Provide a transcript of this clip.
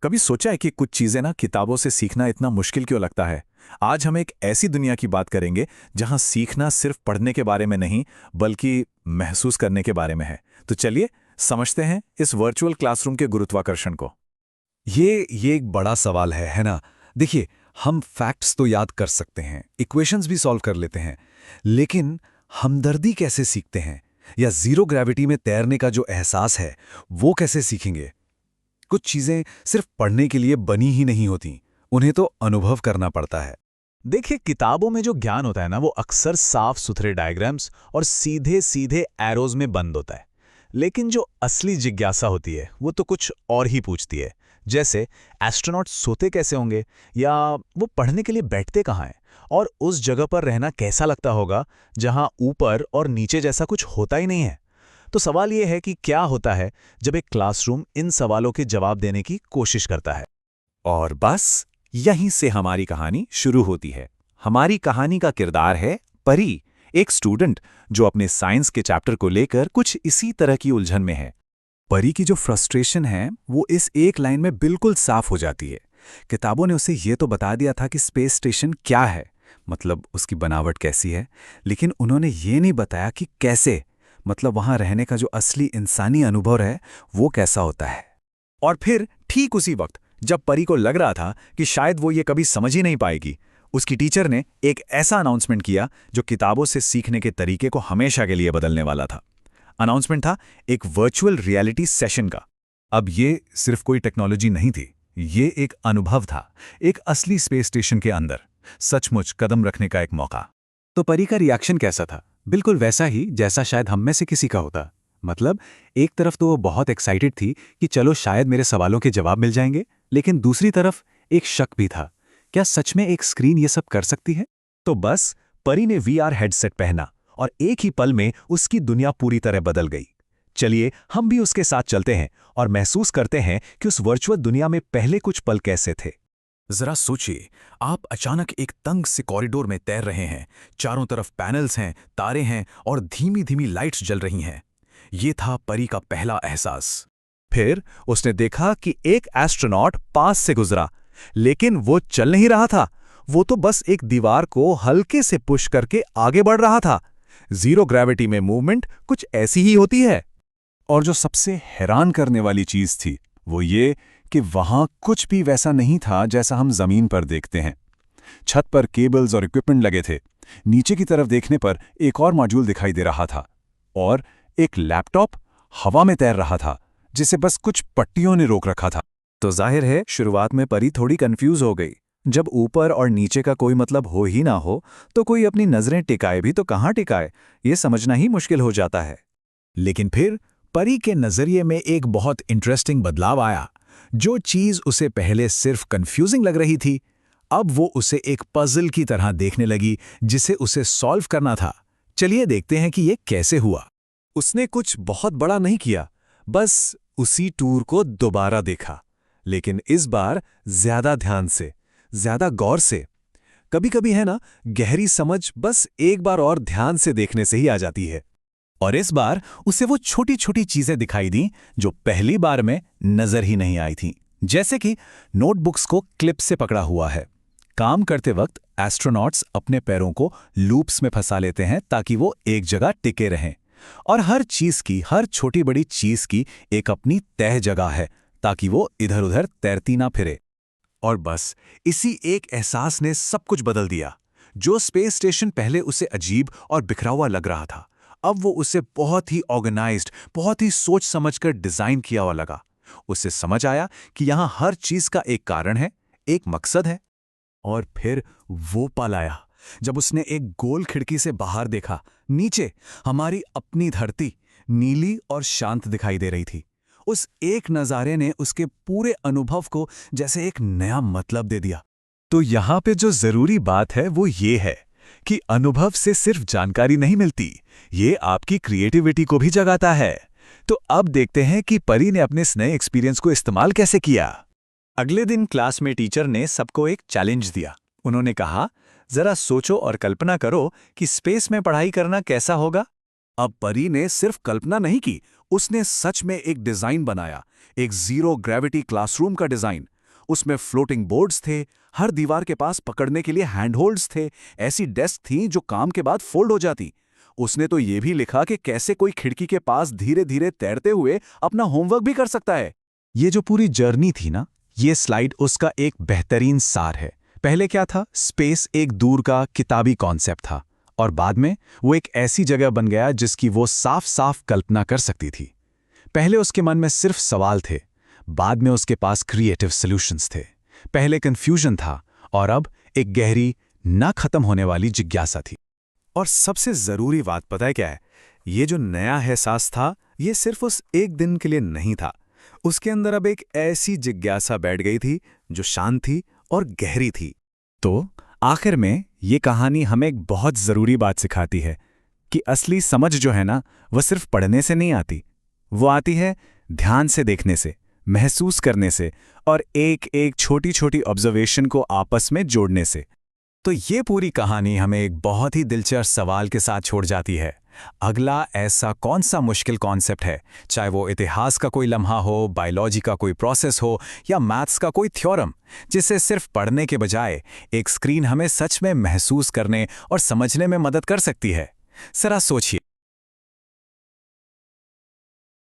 कभी सोचा है कि कुछ चीजें ना किताबों से सीखना इतना मुश्किल क्यों लगता है। आज हम एक ऐसी दुनिया की बात करेंगे जहां सीखना सिर्फ पढ़ने के बारे में नहीं बल्कि महसूस करने के बारे में है। तो चलिए समझते हैं इस वर्चुअल क्लासरूम के गुरुत्वाकर्षण को। ये एक बड़ा सवाल है ना। देखिए, हम फैक्ट्स तो याद कर सकते हैं, इक्वेशंस भी सॉल्व कर लेते हैं, लेकिन हमदर्दी कैसे सीखते हैं या जीरो ग्रेविटी में तैरने का जो एहसास है वो कैसे सीखेंगे। कुछ चीजें सिर्फ पढ़ने के लिए बनी ही नहीं होती, उन्हें तो अनुभव करना पड़ता है। देखिए, किताबों में जो ज्ञान होता है ना वो अक्सर साफ सुथरे डायग्राम्स और सीधे सीधे एरोज में बंद होता है। लेकिन जो असली जिज्ञासा होती है वो तो कुछ और ही पूछती है। जैसे एस्ट्रोनॉट सोते कैसे होंगे, या वो पढ़ने के लिए बैठते कहाँ हैं, और उस जगह पर रहना कैसा लगता होगा जहां ऊपर और नीचे जैसा कुछ होता ही नहीं है। तो सवाल ये है कि क्या होता है जब एक क्लासरूम इन सवालों के जवाब देने की कोशिश करता है। और बस यहीं से हमारी कहानी शुरू होती है। हमारी कहानी का किरदार है परी, एक स्टूडेंट जो अपने साइंस के चैप्टर को लेकर कुछ इसी तरह की उलझन में है। परी की जो फ्रस्ट्रेशन है वो इस एक लाइन में बिल्कुल साफ हो जाती है। किताबों ने उसे ये तो बता दिया था कि स्पेस स्टेशन क्या है, मतलब उसकी बनावट कैसी है, लेकिन उन्होंने ये नहीं बताया कि कैसे, मतलब वहां रहने का जो असली इंसानी अनुभव है वो कैसा होता है। और फिर ठीक उसी वक्त जब परी को लग रहा था कि शायद वो ये कभी समझ ही नहीं पाएगी, उसकी टीचर ने एक ऐसा अनाउंसमेंट किया जो किताबों से सीखने के तरीके को हमेशा के लिए बदलने वाला था। अनाउंसमेंट था एक वर्चुअल रियलिटी सेशन का। अब ये सिर्फ कोई टेक्नोलॉजी नहीं थी, ये एक अनुभव था, एक असली स्पेस स्टेशन के अंदर सचमुच कदम रखने का एक मौका। तो परी का रिएक्शन कैसा था? बिल्कुल वैसा ही जैसा शायद हम में से किसी का होता। मतलब एक तरफ तो वो बहुत एक्साइटेड थी कि चलो शायद मेरे सवालों के जवाब मिल जाएंगे, लेकिन दूसरी तरफ एक शक भी था, क्या सच में एक स्क्रीन ये सब कर सकती है? तो बस परी ने वीआर हेडसेट पहना और एक ही पल में उसकी दुनिया पूरी तरह बदल गई। चलिए हम भी उसके साथ चलते हैं और महसूस करते हैं कि उस वर्चुअल दुनिया में पहले कुछ पल कैसे थे। जरा सोचिए, आप अचानक एक तंग से कॉरिडोर में तैर रहे हैं। चारों तरफ पैनल्स हैं, तारे हैं और धीमी धीमी लाइट्स जल रही हैं। ये था परी का पहला एहसास। फिर उसने देखा कि एक एस्ट्रोनॉट पास से गुजरा, लेकिन वो चल नहीं रहा था, वो तो बस एक दीवार को हल्के से पुश करके आगे बढ़ रहा था। जीरो ग्रेविटी में मूवमेंट कुछ ऐसी ही होती है। और जो सबसे हैरान करने वाली चीज थी वो ये कि वहां कुछ भी वैसा नहीं था जैसा हम जमीन पर देखते हैं। छत पर केबल्स और इक्विपमेंट लगे थे, नीचे की तरफ देखने पर एक और मॉड्यूल दिखाई दे रहा था, और एक लैपटॉप हवा में तैर रहा था जिसे बस कुछ पट्टियों ने रोक रखा था। तो जाहिर है शुरुआत में परी थोड़ी कंफ्यूज हो गई। जब ऊपर और नीचे का कोई मतलब हो ही ना हो तो कोई अपनी नजरें टिकाए भी तो कहाँ टिकाए, ये समझना ही मुश्किल हो जाता है। लेकिन फिर परी के नजरिए में एक बहुत इंटरेस्टिंग बदलाव आया। जो चीज उसे पहले सिर्फ कंफ्यूजिंग लग रही थी, अब वो उसे एक पजल की तरह देखने लगी जिसे उसे सॉल्व करना था। चलिए देखते हैं कि ये कैसे हुआ। उसने कुछ बहुत बड़ा नहीं किया, बस उसी टूर को दोबारा देखा, लेकिन इस बार ज्यादा ध्यान से, ज्यादा गौर से। कभी कभी है ना, गहरी समझ बस एक बार और ध्यान से देखने से ही आ जाती है। और इस बार उसे वो छोटी छोटी चीजें दिखाई दी जो पहली बार में नजर ही नहीं आई थीं। जैसे कि नोटबुक्स को क्लिप से पकड़ा हुआ है। काम करते वक्त एस्ट्रोनॉट्स अपने पैरों को लूप्स में फंसा लेते हैं ताकि वो एक जगह टिके रहें। और हर चीज की, हर छोटी बड़ी चीज की एक अपनी तय जगह है ताकि वो इधर उधर तैरती ना फिरे। और बस इसी एक एहसास ने सब कुछ बदल दिया। जो स्पेस स्टेशन पहले उसे अजीब और बिखरा हुआ लग रहा था, अब वो उसे बहुत ही ऑर्गेनाइज्ड, बहुत ही सोच समझकर डिजाइन किया हुआ लगा। उसे समझ आया कि यहां हर चीज का एक कारण है, एक मकसद है। और फिर वो पल आया जब उसने एक गोल खिड़की से बाहर देखा। नीचे हमारी अपनी धरती नीली और शांत दिखाई दे रही थी। उस एक नज़ारे ने उसके पूरे अनुभव को जैसे एक नया मतलब दे दिया। तो यहाँ पे जो जरूरी बात है वो ये है कि अनुभव से सिर्फ जानकारी नहीं मिलती, ये आपकी क्रिएटिविटी को भी जगाता है। तो अब देखते हैं कि परी ने अपने इस नए एक्सपीरियंस को इस्तेमाल कैसे किया। अगले दिन क्लास में टीचर ने सबको एक चैलेंज दिया। उन्होंने कहा, जरा सोचो और कल्पना करो कि स्पेस में पढ़ाई करना कैसा होगा। अब परी ने सिर्फ कल्पना नहीं की, उसने सच में एक डिजाइन बनाया, एक जीरो ग्रेविटी क्लासरूम का डिजाइन। उसमें फ्लोटिंग बोर्ड्स थे, हर दीवार के पास पकड़ने के लिए हैंड होल्ड्स थे, ऐसी डेस्क थी जो काम के बाद फोल्ड हो जाती। उसने तो ये भी लिखा कि कैसे कोई खिड़की के पास धीरे धीरे तैरते हुए अपना होमवर्क भी कर सकता है। ये जो पूरी जर्नी थी ना, ये स्लाइड उसका एक बेहतरीन सार है। पहले क्या था, स्पेस एक दूर का किताबी कॉन्सेप्ट था, और बाद में वो एक ऐसी जगह बन गया जिसकी वो साफ साफ कल्पना कर सकती थी। पहले उसके मन में सिर्फ सवाल थे, बाद में उसके पास क्रिएटिव सॉल्यूशंस थे। पहले कंफ्यूजन था, और अब एक गहरी, ना खत्म होने वाली जिज्ञासा थी। और सबसे जरूरी बात पता है क्या है? ये जो नया एहसास था, ये सिर्फ उस एक दिन के लिए नहीं था। उसके अंदर अब एक ऐसी जिज्ञासा बैठ गई थी जो शांत थी और गहरी थी। तो आखिर में ये कहानी हमें एक बहुत ज़रूरी बात सिखाती है कि असली समझ जो है ना, वह सिर्फ पढ़ने से नहीं आती। वो आती है ध्यान से देखने से, महसूस करने से, और एक एक छोटी छोटी ऑब्जर्वेशन को आपस में जोड़ने से। तो ये पूरी कहानी हमें एक बहुत ही दिलचस्प सवाल के साथ छोड़ जाती है। अगला ऐसा कौन सा मुश्किल कॉन्सेप्ट है, चाहे वो इतिहास का कोई लम्हा हो, बायोलॉजी का कोई प्रोसेस हो, या मैथ्स का कोई थ्योरम, जिसे सिर्फ पढ़ने के बजाय एक स्क्रीन हमें सच में महसूस करने और समझने में मदद कर सकती है? जरा सोचिए।